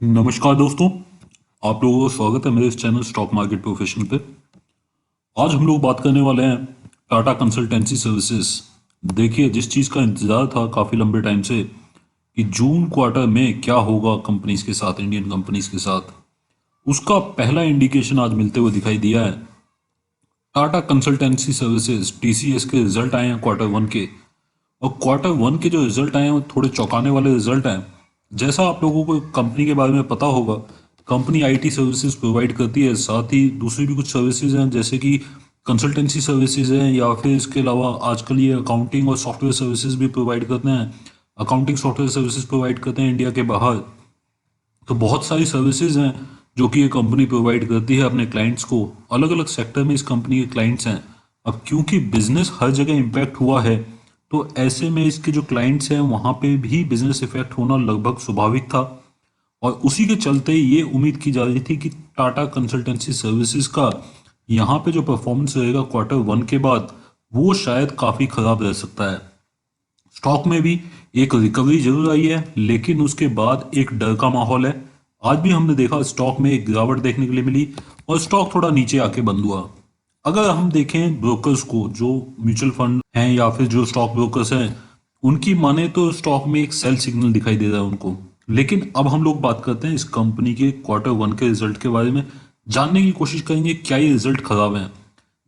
नमस्कार दोस्तों, आप लोगों का स्वागत है मेरे इस चैनल स्टॉक मार्केट प्रोफेशनल पे। आज हम लोग बात करने वाले हैं टाटा कंसल्टेंसी सर्विसेज। देखिए, जिस चीज़ का इंतज़ार था काफ़ी लंबे टाइम से कि जून क्वार्टर में क्या होगा कंपनीज के साथ, इंडियन कंपनीज के साथ, उसका पहला इंडिकेशन आज मिलते हुए दिखाई दिया है। टाटा कंसल्टेंसी सर्विसेज टीसीएस के रिजल्ट आए हैं क्वार्टर वन के, और क्वार्टर वन के जो रिजल्ट आए हैं वो थोड़े चौंकाने वाले रिजल्ट हैं। जैसा आप लोगों को कंपनी के बारे में पता होगा, कंपनी आईटी सर्विसेज प्रोवाइड करती है, साथ ही दूसरी भी कुछ सर्विसेज हैं जैसे कि कंसल्टेंसी सर्विसेज हैं, या फिर इसके अलावा आजकल ये अकाउंटिंग और सॉफ्टवेयर सर्विसेज भी प्रोवाइड करते हैं। अकाउंटिंग सॉफ्टवेयर सर्विसेज प्रोवाइड करते हैं इंडिया के बाहर। तो बहुत सारी सर्विसेज हैं जो कि ये कंपनी प्रोवाइड करती है अपने क्लाइंट्स को। अलग अलग सेक्टर में इस कंपनी के क्लाइंट्स हैं। अब क्योंकि बिजनेस हर जगह इम्पैक्ट हुआ है, तो ऐसे में इसके जो क्लाइंट्स हैं वहाँ पे भी बिजनेस इफेक्ट होना लगभग स्वाभाविक था। और उसी के चलते ये उम्मीद की जा रही थी कि टाटा कंसल्टेंसी सर्विसेज का यहाँ पे जो परफॉर्मेंस रहेगा क्वार्टर वन के बाद, वो शायद काफ़ी खराब रह सकता है। स्टॉक में भी एक रिकवरी जरूर आई है, लेकिन उसके बाद एक डर का माहौल है। आज भी हमने देखा स्टॉक में एक गिरावट देखने के लिए मिली और स्टॉक थोड़ा नीचे आके बंद हुआ। अगर हम देखें ब्रोकर्स को, जो म्यूचुअल फंड हैं या फिर जो स्टॉक ब्रोकर्स हैं, उनकी माने तो स्टॉक में एक सेल सिग्नल दिखाई दे रहा है उनको। लेकिन अब हम लोग बात करते हैं इस कंपनी के क्वार्टर वन के रिजल्ट के बारे में, जानने की कोशिश करेंगे क्या ये रिजल्ट खराब है।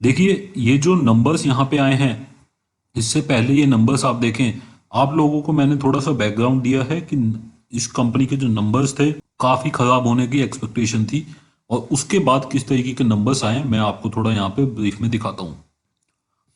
देखिए, ये जो नंबर्स यहाँ पे आए हैं, इससे पहले ये नंबर्स आप देखें, आप लोगों को मैंने थोड़ा सा बैकग्राउंड दिया है कि इस कंपनी के जो नंबर्स थे काफ़ी खराब होने की एक्सपेक्टेशन थी, और उसके बाद किस तरीके के नंबर्स आए मैं आपको थोड़ा यहाँ पे ब्रीफ में दिखाता हूँ।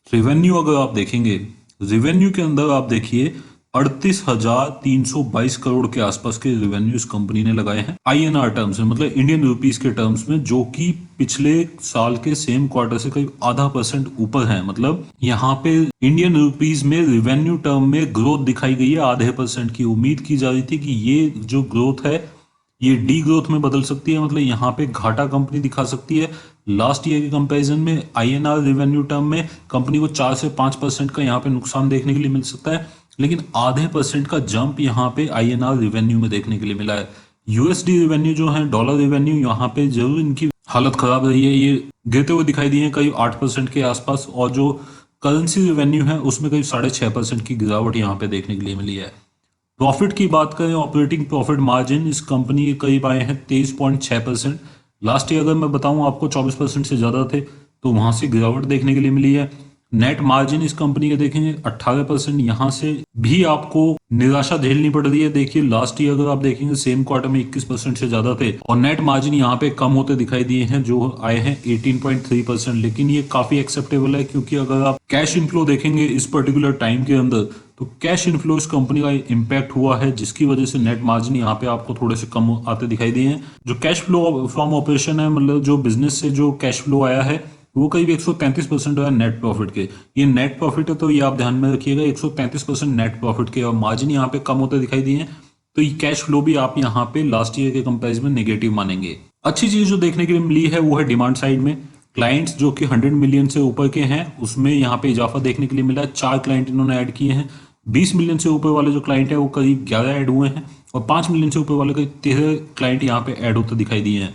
रेवेन्यू अगर आप देखेंगे, रेवेन्यू के अंदर आप देखिए 38,322 करोड़ के आसपास के रेवेन्यू इस कंपनी ने लगाए हैं आईएनआर टर्म्स में, मतलब इंडियन रुपीस के टर्म्स में, जो कि पिछले साल के सेम क्वार्टर से करीब ½ % ऊपर है। मतलब यहाँ पे इंडियन रुपीस में रेवेन्यू टर्म में ग्रोथ दिखाई गई है ½ % की। उम्मीद की जा रही थी कि ये जो ग्रोथ है ये डी ग्रोथ में बदल सकती है, मतलब यहाँ पे घाटा कंपनी दिखा सकती है। लास्ट ईयर के कंपैरिजन में आईएनआर रेवेन्यू टर्म में कंपनी को 4 से 5% का यहाँ पे नुकसान देखने के लिए मिल सकता है, लेकिन ½ % का जंप यहाँ पे आईएनआर रेवेन्यू में देखने के लिए मिला है। यूएसडी रेवेन्यू जो है, डॉलर रेवेन्यू, यहाँ पे जरूर इनकी हालत खराब रही है, ये गिरते हुए दिखाई दिए हैं करीब 8% के आसपास, और जो करेंसी रेवेन्यू है उसमें करीब 6.5% की गिरावट यहाँ पे देखने के लिए मिली है। प्रॉफिट की बात करें, ऑपरेटिंग प्रॉफिट मार्जिन इस कंपनी के करीब आए हैं 23.6%। लास्ट ईयर अगर मैं बताऊं आपको 24% से ज़्यादा थे, तो वहां से गिरावट देखने के लिए मिली है। नेट मार्जिन इस कंपनी के देखेंगे 18%, यहाँ से भी आपको निराशा झेलनी पड़ रही है। देखिए, लास्ट ईयर अगर आप देखेंगे सेम क्वार्टर में 21% से ज्यादा थे, और नेट मार्जिन यहाँ पे कम होते दिखाई दिए हैं, जो आए हैं 18.3%। लेकिन ये काफी एक्सेप्टेबल है, क्योंकि अगर आप कैश इनफ्लो देखेंगे इस पर्टिकुलर टाइम के अंदर, तो कैश इनफ्लो इस कंपनी का इम्पैक्ट हुआ है, जिसकी वजह से नेट मार्जिन यहाँ पे आपको थोड़े से कम आते दिखाई दिए हैं। जो कैश फ्लो फ्रॉम ऑपरेशन है, मतलब जो बिजनेस से जो कैश फ्लो आया है, वो करीब 133% है नेट प्रॉफिट के। ये नेट प्रॉफिट है, तो ये आप ध्यान में रखिएगा, 133% नेट प्रॉफिट के, और मार्जिन यहाँ पे कम होते दिखाई दिए हैं। तो ये कैश फ्लो भी आप यहाँ पे लास्ट ईयर के कंपेरिजन में नेगेटिव मानेंगे। अच्छी चीज जो देखने के लिए मिली है वो है डिमांड साइड में। क्लाइंट्स जो कि 100 मिलियन से ऊपर के हैं, उसमें यहाँ पे इजाफा देखने के लिए मिला है। 4 क्लाइंट इन्होंने ऐड किए हैं। 20 मिलियन से ऊपर वाले जो क्लाइंट है वो करीब 11 ऐड हुए हैं, और 5 मिलियन से ऊपर वाले करीब 13 क्लाइंट यहाँ पे ऐड होते दिखाई दिए हैं।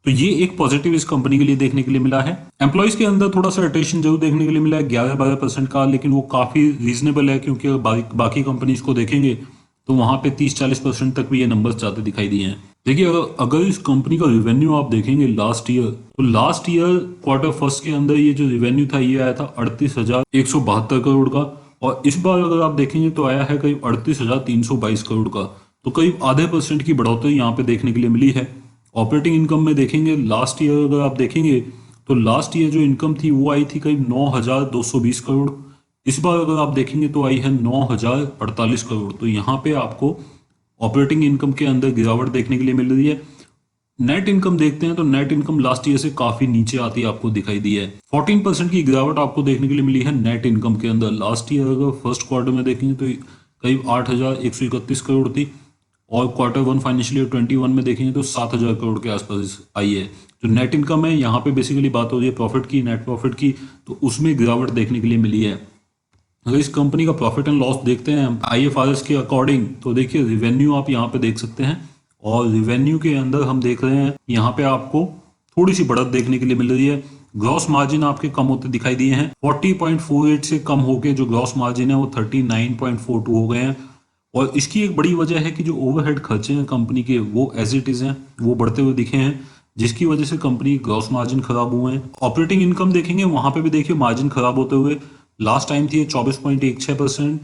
तो ये एक पॉजिटिव इस कंपनी के लिए देखने के लिए मिला है। एम्प्लॉइज के अंदर थोड़ा सा रोटेशन जरूर देखने के लिए मिला है 11-12% का, लेकिन वो काफी रीजनेबल है, क्योंकि अगर बाकी कंपनीज को देखेंगे तो वहां पे 30-40% तक भी ये नंबर्स जाते दिखाई दिए हैं। देखिए, अगर इस कंपनी का रिवेन्यू आप देखेंगे लास्ट ईयर, तो लास्ट ईयर क्वार्टर फर्स्ट के अंदर ये जो रिवेन्यू था ये आया था 38,172 करोड़ का, और इस बार अगर आप देखेंगे तो आया है करीब 38,322 करोड़ का। तो करीब ½ % की बढ़ोतरी यहाँ पे देखने के लिए मिली है। ऑपरेटिंग इनकम में देखेंगे, लास्ट ईयर अगर आप देखेंगे तो लास्ट ईयर जो इनकम थी वो आई थी करीब 9,220 करोड़। इस बार अगर आप देखेंगे तो आई है 9,048 करोड़। तो यहाँ पे आपको ऑपरेटिंग इनकम के अंदर गिरावट देखने के लिए मिल रही है। नेट इनकम देखते हैं तो नेट इनकम लास्ट ईयर से काफी नीचे आती आपको दिखाई दी है। 14% की गिरावट आपको देखने के लिए मिली है नेट इनकम के अंदर। लास्ट ईयर अगर फर्स्ट क्वार्टर में देखेंगे तो करीब 8,131 करोड़ थी, और क्वार्टर वन फाइनेंशियल ईयर 21 में देखेंगे तो 7,000 करोड़ के आसपास आई है। जो नेट इनकम है, यहाँ पे बेसिकली बात हो रही है प्रॉफिट की, नेट प्रॉफिट की, तो उसमें गिरावट देखने के लिए मिली है। अगर इस कंपनी का प्रॉफिट एंड लॉस देखते हैं IFRS के अकॉर्डिंग, तो देखिए रिवेन्यू आप यहाँ पे देख सकते हैं, और रिवेन्यू के अंदर हम देख रहे हैं यहाँ पे आपको थोड़ी सी बढ़त देखने के लिए मिल रही है। ग्रॉस मार्जिन आपके कम होते दिखाई दिए हैं, 40.48 से कम होके जो ग्रॉस मार्जिन है वो 39.42 हो गए हैं। और इसकी एक बड़ी वजह है कि जो ओवरहेड खर्चे हैं कंपनी के वो एज इट इज हैं, वो बढ़ते हुए दिखे हैं, जिसकी वजह से कंपनी की ग्रॉस मार्जिन खराब हुए हैं। ऑपरेटिंग इनकम देखेंगे, वहां पे भी देखिए मार्जिन खराब होते हुए, लास्ट टाइम थी 24.16%,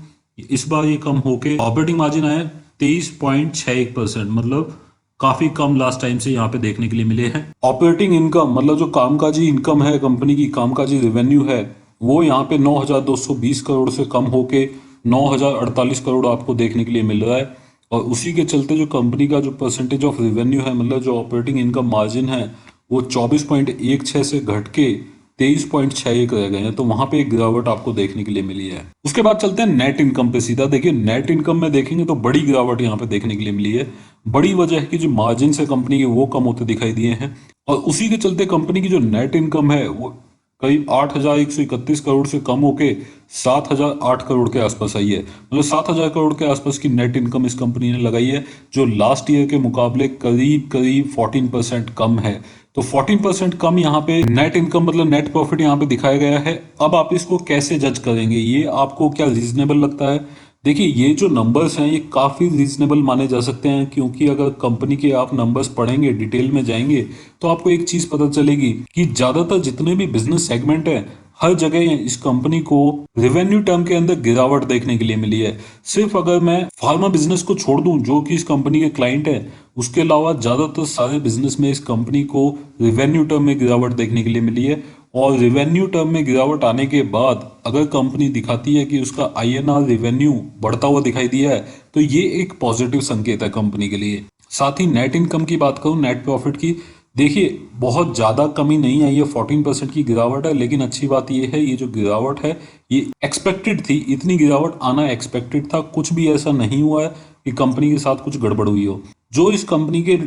इस बार ये कम होके ऑपरेटिंग मार्जिन आया 23.61%, मतलब काफी कम लास्ट टाइम से यहाँ पे देखने के लिए मिले हैं। ऑपरेटिंग इनकम मतलब जो कामकाजी इनकम है कंपनी की, कामकाजी रेवेन्यू है, वो यहाँ पे 9,220 करोड़ से कम होके 9,048 करोड़ आपको देखने के लिए मिल रहा है। और उसी के चलते जो कंपनी का जो परसेंटेज ऑफ रेवेन्यू है, मतलब जो ऑपरेटिंग इनकम मार्जिन है, वो 24.16 से घट के 23.61 रह गए हैं। तो वहां पे एक गिरावट आपको देखने के लिए मिली है। उसके बाद चलते हैं नेट इनकम पे सीधा। देखिए नेट इनकम में देखेंगे तो बड़ी गिरावट यहाँ पे देखने के लिए मिली है। बड़ी वजह है कि जो मार्जिन है कंपनी के वो कम होते दिखाई दिए हैं, और उसी के चलते कंपनी की जो नेट इनकम है वो करीब 8,131 करोड़ से कम होके 7,008 करोड़ के आसपास आई है। मतलब 7,000 करोड़ के आसपास की नेट इनकम इस कंपनी ने लगाई है, जो लास्ट ईयर के मुकाबले करीब करीब 14% कम है। तो 14% कम यहाँ पे नेट इनकम मतलब नेट प्रॉफिट यहाँ पे दिखाया गया है। अब आप इसको कैसे जज करेंगे, ये आपको क्या रीजनेबल लगता है? देखिए ये जो नंबर्स हैं ये काफ़ी रीजनेबल माने जा सकते हैं, क्योंकि अगर कंपनी के आप नंबर्स पढ़ेंगे, डिटेल में जाएंगे, तो आपको एक चीज़ पता चलेगी कि ज़्यादातर जितने भी बिजनेस सेगमेंट है, हर जगह इस कंपनी को रेवेन्यू टर्म के अंदर गिरावट देखने के लिए मिली है। सिर्फ अगर मैं फार्मा बिजनेस को छोड़ दूं जो कि इस कंपनी के क्लाइंट है, उसके अलावा ज़्यादातर सारे बिजनेस में इस कंपनी को रेवेन्यू टर्म में गिरावट देखने के लिए मिली है। और रेवेन्यू टर्म में गिरावट आने के बाद अगर कंपनी दिखाती है कि उसका INR रेवेन्यू बढ़ता हुआ दिखाई दिया है, तो ये एक पॉजिटिव संकेत है कंपनी के लिए। साथ ही नेट इनकम की बात करूं, नेट प्रॉफिट की, देखिए बहुत ज़्यादा कमी नहीं आई है, 14% की गिरावट है। लेकिन अच्छी बात यह है, ये जो गिरावट है ये एक्सपेक्टेड थी, इतनी गिरावट आना एक्सपेक्टेड था। कुछ भी ऐसा नहीं हुआ है कि कंपनी के साथ कुछ गड़बड़ हुई हो। जो इस कंपनी के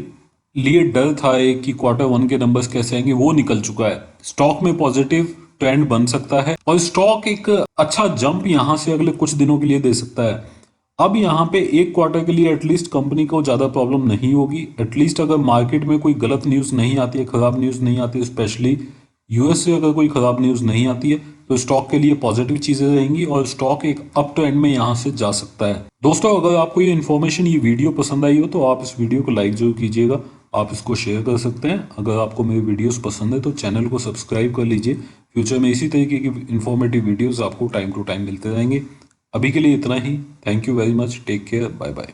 लिए डर था एक कि Q1 के नंबर्स कैसे आएंगे, वो निकल चुका है। स्टॉक में पॉजिटिव ट्रेंड बन सकता है और स्टॉक एक अच्छा जंप यहां से अगले कुछ दिनों के लिए दे सकता है। अब यहाँ पे एक क्वार्टर के लिए एटलीस्ट कंपनी को ज़्यादा प्रॉब्लम नहीं होगी। एटलीस्ट अगर मार्केट में कोई गलत न्यूज़ नहीं आती है, खराब न्यूज़ नहीं आती है, स्पेशली US से अगर कोई खराब न्यूज़ नहीं आती है, तो स्टॉक के लिए पॉजिटिव चीज़ें रहेंगी और स्टॉक एक अप ट्रेंड में यहाँ से जा सकता है। दोस्तों अगर आपको ये इन्फॉर्मेशन, ये वीडियो पसंद आई हो तो आप इस वीडियो को लाइक जरूर कीजिएगा। आप इसको शेयर कर सकते हैं। अगर आपको मेरी वीडियोस पसंद है तो चैनल को सब्सक्राइब कर लीजिए। फ्यूचर में इसी तरीके की इन्फॉर्मेटिव वीडियोस आपको टाइम टू टाइम मिलते रहेंगे। अभी के लिए इतना ही। Thank you very much. Take care. Bye bye.